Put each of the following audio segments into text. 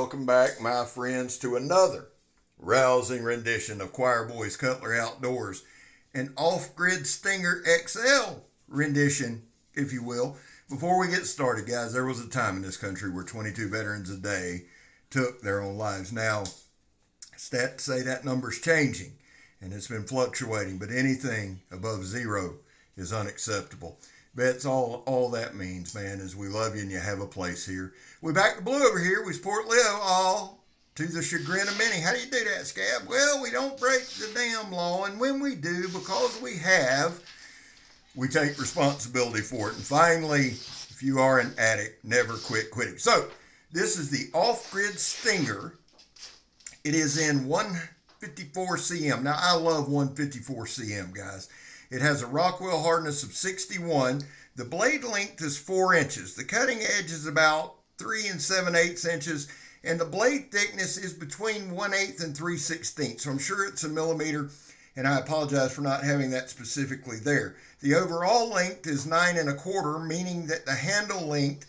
welcome back, my friends, to another rousing rendition of Choir Boys Cutlery Outdoors, an off-grid Stinger XL rendition, if you will. Before we get started, guys, there was a time in this country where 22 veterans a day took their own lives. Now, stats say that number's changing, and it's been fluctuating, but anything above zero is unacceptable. That's all that means, man, is we love you and you have a place here. We back to blue over here. We support Leo, all to the chagrin of many. How do you do that, Scab? Well, we don't break the damn law, and when we do, because we have, we take responsibility for it. And finally, if you are an addict, never quit quitting. So, this is the off-grid Stinger. It is in 154 cm. Now, I love 154 cm, guys. It has a Rockwell hardness of 61. The blade length is 4 inches. The cutting edge is about 3 7/8 inches. And the blade thickness is between 1/8 and 3/16. So I'm sure it's a millimeter. And I apologize for not having that specifically there. The overall length is 9 1/4, meaning that the handle length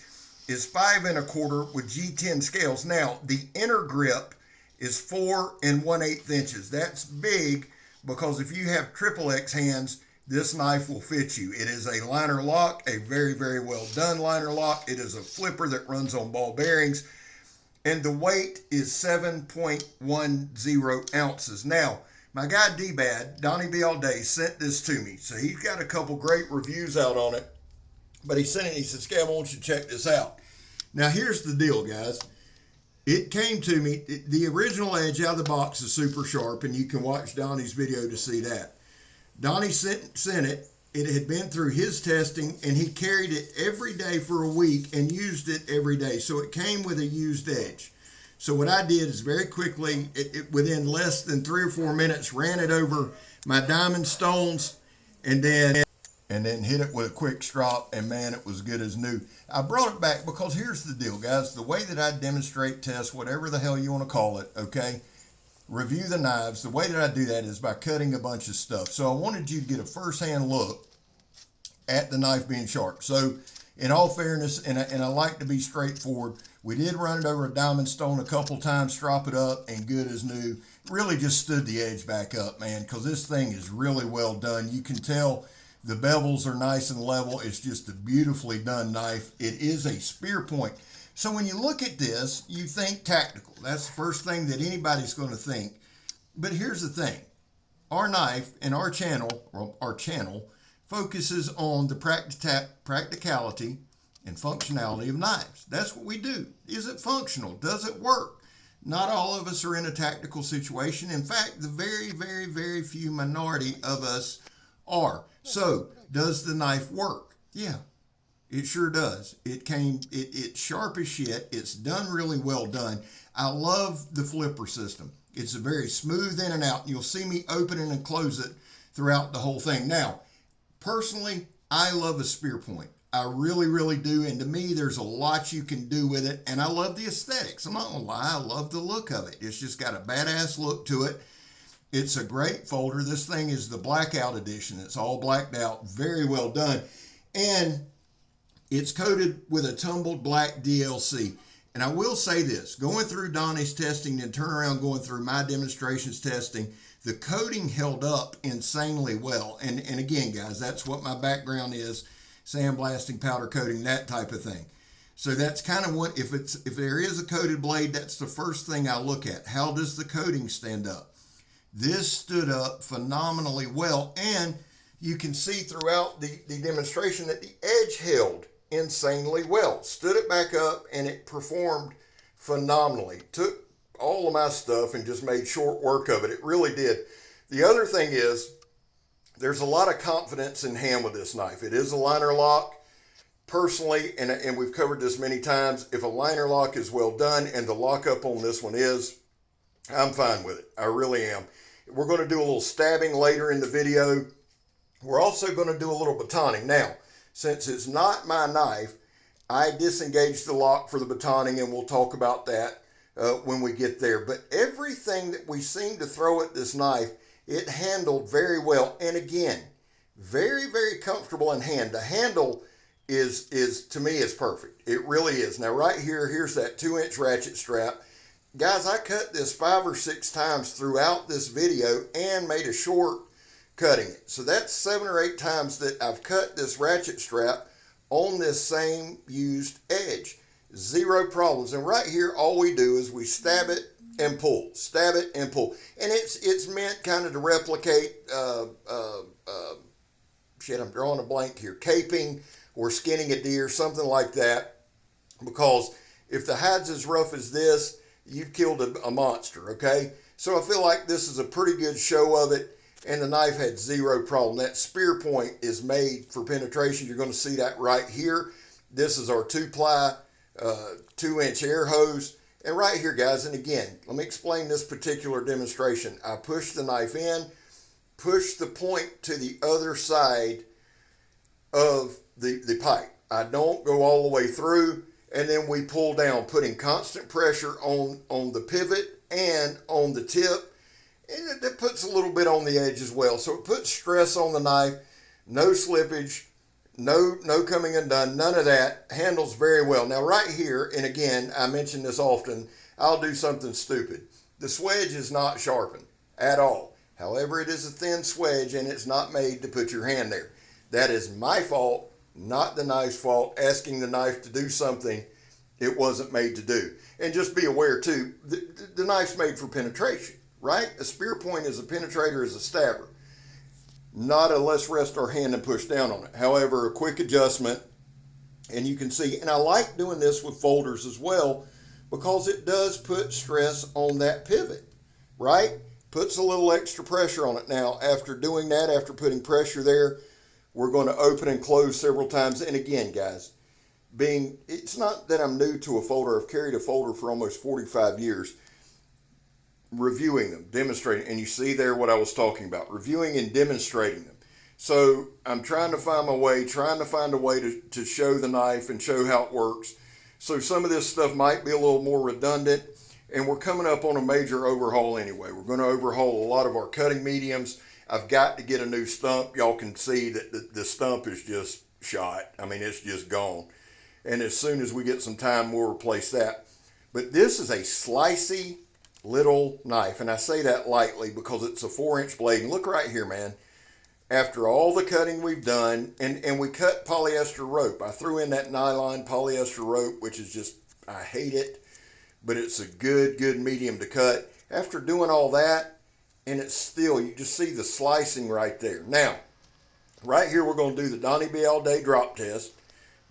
is 5 1/4 with G10 scales. Now, the inner grip is 4 1/8 inches. That's big because if you have triple X hands, this knife will fit you. It is a liner lock, a very, very well done liner lock. It is a flipper that runs on ball bearings. And the weight is 7.10 ounces. Now, my guy D-Bad, Donnie B All Day, sent this to me. So he's got a couple great reviews out on it. But he sent it, he said, Scab, I want you to check this out. Now, here's the deal, guys. It came to me, the original edge out of the box is super sharp, and you can watch Donnie's video to see that. Donnie sent it. It had been through his testing, and he carried it every day for a week and used it every day. So it came with a used edge. So what I did is very quickly, within less than 3 or 4 minutes, ran it over my diamond stones and then hit it with a quick strop, and man, it was good as new. I brought it back because here's the deal, guys. The way that I demonstrate, test, whatever the hell you want to call it, okay? Review the knives. The way that I do that is by cutting a bunch of stuff. So I wanted you to get a first-hand look at the knife being sharp. So in all fairness, and I like to be straightforward, we did run it over a diamond stone a couple times, strop it up, and good as new. Really just stood the edge back up, man, because this thing is really well done. You can tell the bevels are nice and level. It's just a beautifully done knife. It is a spear point. So when you look at this, you think tactical. That's the first thing that anybody's going to think. But here's the thing. Our knife and our channel focuses on the practicality and functionality of knives. That's what we do. Is it functional? Does it work? Not all of us are in a tactical situation. In fact, the very, very, very few minority of us are. So, does the knife work? Yeah. It sure does. It's sharp as shit. It's done really well done. I love the flipper system. It's a very smooth in and out. And you'll see me open it and close it throughout the whole thing. Now, personally, I love a spear point. I really, really do. And to me, there's a lot you can do with it. And I love the aesthetics. I'm not gonna lie. I love the look of it. It's just got a badass look to it. It's a great folder. This thing is the blackout edition. It's all blacked out. Very well done. And it's coated with a tumbled black DLC. And I will say this, going through Donnie's testing and turn around going through my demonstrations testing, the coating held up insanely well. And again, guys, that's what my background is, sandblasting, powder coating, that type of thing. So that's kind of what, if there is a coated blade, that's the first thing I look at. How does the coating stand up? This stood up phenomenally well, and you can see throughout the demonstration that the edge held insanely well. Stood it back up and it performed phenomenally. Took all of my stuff and just made short work of it. It really did. The other thing is there's a lot of confidence in hand with this knife. It is a liner lock. Personally, and we've covered this many times, if a liner lock is well done and the lockup on this one is, I'm fine with it. I really am. We're going to do a little stabbing later in the video. We're also going to do a little batoning. Now, since it's not my knife, I disengaged the lock for the batoning, and we'll talk about that when we get there. But everything that we seem to throw at this knife, it handled very well. And again, very, very comfortable in hand. The handle is to me, is perfect. It really is. Now right here, here's that 2-inch ratchet strap. Guys, I cut this 5 or 6 times throughout this video and made a short cutting it. So that's 7 or 8 times that I've cut this ratchet strap on this same used edge. Zero problems. And right here, all we do is we stab it and pull, stab it and pull. And it's meant kind of to replicate, I'm drawing a blank here, caping or skinning a deer, something like that. Because if the hide's as rough as this, you've killed a monster, okay? So I feel like this is a pretty good show of it, and the knife had zero problem. That spear point is made for penetration. You're going to see that right here. This is our 2-ply, 2-inch air hose. And right here, guys, and again, let me explain this particular demonstration. I push the knife in, push the point to the other side of the pipe. I don't go all the way through, and then we pull down, putting constant pressure on the pivot and on the tip, and it puts a little bit on the edge as well. So it puts stress on the knife, no slippage, no coming undone, none of that. Handles very well. Now right here, and again, I mention this often, I'll do something stupid. The swedge is not sharpened at all. However, it is a thin swedge, and it's not made to put your hand there. That is my fault, not the knife's fault, asking the knife to do something it wasn't made to do. And just be aware too, the knife's made for penetration, right? A spear point is a penetrator, is a stabber. Not a let's rest our hand and push down on it. However, a quick adjustment, and you can see, and I like doing this with folders as well, because it does put stress on that pivot, right? Puts a little extra pressure on it. Now, after doing that, after putting pressure there, we're going to open and close several times. And again, guys, it's not that I'm new to a folder. I've carried a folder for almost 45 years, reviewing them, demonstrating, and you see there what I was talking about, reviewing and demonstrating them. So I'm trying to find my way, trying to find a way to show the knife and show how it works. So some of this stuff might be a little more redundant, and we're coming up on a major overhaul anyway. We're going to overhaul a lot of our cutting mediums. I've got to get a new stump. Y'all can see that the stump is just shot. I mean, it's just gone. And as soon as we get some time, we'll replace that. But this is a slicey little knife, and I say that lightly because it's a 4-inch blade. And look right here, man. After all the cutting we've done, and we cut polyester rope. I threw in that nylon polyester rope, which is just, I hate it, but it's a good medium to cut. After doing all that, and it's still, you just see the slicing right there. Now, right here, we're going to do the Donnie B All Day drop test.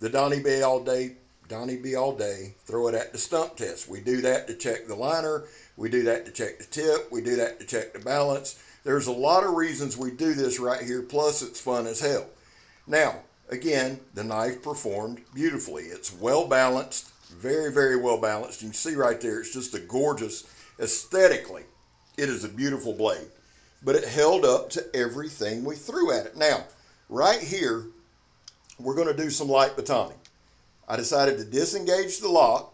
The Donnie B All Day, throw it at the stump test. We do that to check the liner. We do that to check the tip. We do that to check the balance. There's a lot of reasons we do this right here, plus it's fun as hell. Now, again, the knife performed beautifully. It's well balanced, very well balanced. You can see right there, it's just a gorgeous, aesthetically, it is a beautiful blade. But it held up to everything we threw at it. Now, right here, we're going to do some light batoning. I decided to disengage the lock.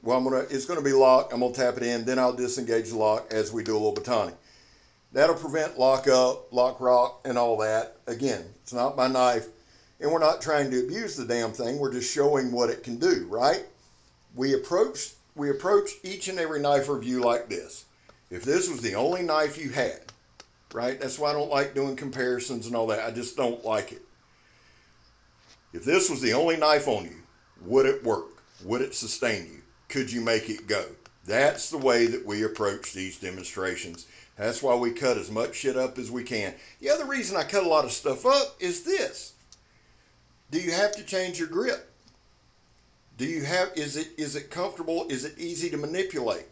Well, it's going to be locked. I'm going to tap it in, then I'll disengage the lock as we do a little batoning. That'll prevent lock up, lock rock, and all that. Again, it's not my knife, and we're not trying to abuse the damn thing. We're just showing what it can do, right? We approach each and every knife review like this. If this was the only knife you had, right? That's why I don't like doing comparisons and all that. I just don't like it. If this was the only knife on you, would it work? Would it sustain you? Could you make it go? That's the way that we approach these demonstrations. That's why we cut as much shit up as we can. The other reason I cut a lot of stuff up is this. Do you have to change your grip? Is it comfortable? Is it easy to manipulate?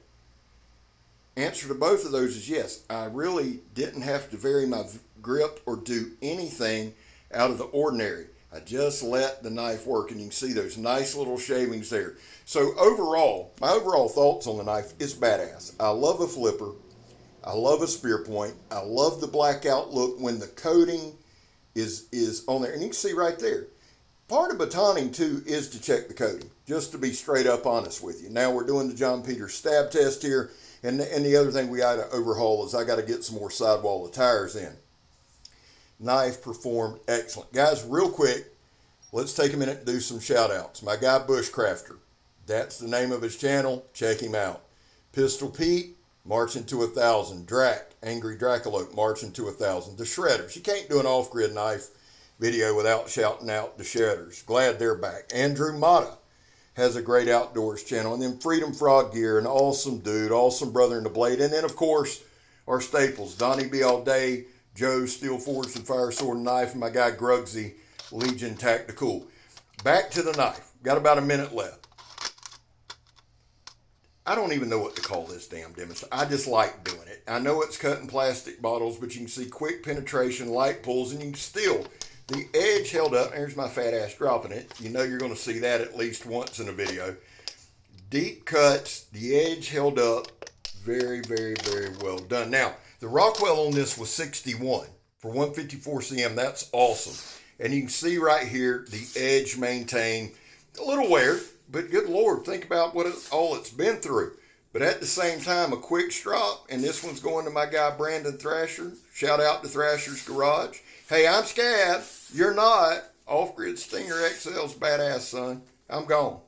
Answer to both of those is yes. I really didn't have to vary my grip or do anything out of the ordinary. I just let the knife work, and you can see those nice little shavings there. So overall, my overall thoughts on the knife is badass. I love a flipper. I love a spear point. I love the blackout look when the coating is on there. And you can see right there. Part of batoning too is to check the coating, just to be straight up honest with you. Now we're doing the John Peters stab test here. And the other thing we got to overhaul is I got to get some more sidewall of tires in. Knife performed excellent. Guys, real quick, let's take a minute to do some shout outs. My guy Bushcrafter, that's the name of his channel. Check him out. Pistol Pete, marching to 1,000. Drac, Angry Dracolope, marching to 1,000. The Shredders. You can't do an off-grid knife video without shouting out the Shredders. Glad they're back. Andrew Mata has a great outdoors channel. And then Freedom Frog Gear, an awesome dude, awesome brother in the blade. And then, of course, our staples. Donnie B All Day, Joe Steel Forged and Fire Sword and Knife, and my guy Grugsy, Legion Tactical. Back to the knife. Got about a minute left. I don't even know what to call this damn demonstration. I just like doing it. I know it's cutting plastic bottles, but you can see quick penetration, light pulls, and you can still, the edge held up. There's my fat ass dropping it. You know you're going to see that at least once in a video. Deep cuts, the edge held up. Very, very, very well done. Now, the Rockwell on this was 61 for 154 cm. That's awesome. And you can see right here, the edge maintained. A little wear, but good Lord, think about all it's been through. But at the same time, a quick strop, and this one's going to my guy Brandon Thrasher. Shout out to Thrasher's Garage. Hey, I'm Scab. You're not. Off-Grid Stinger XL's badass, son. I'm gone.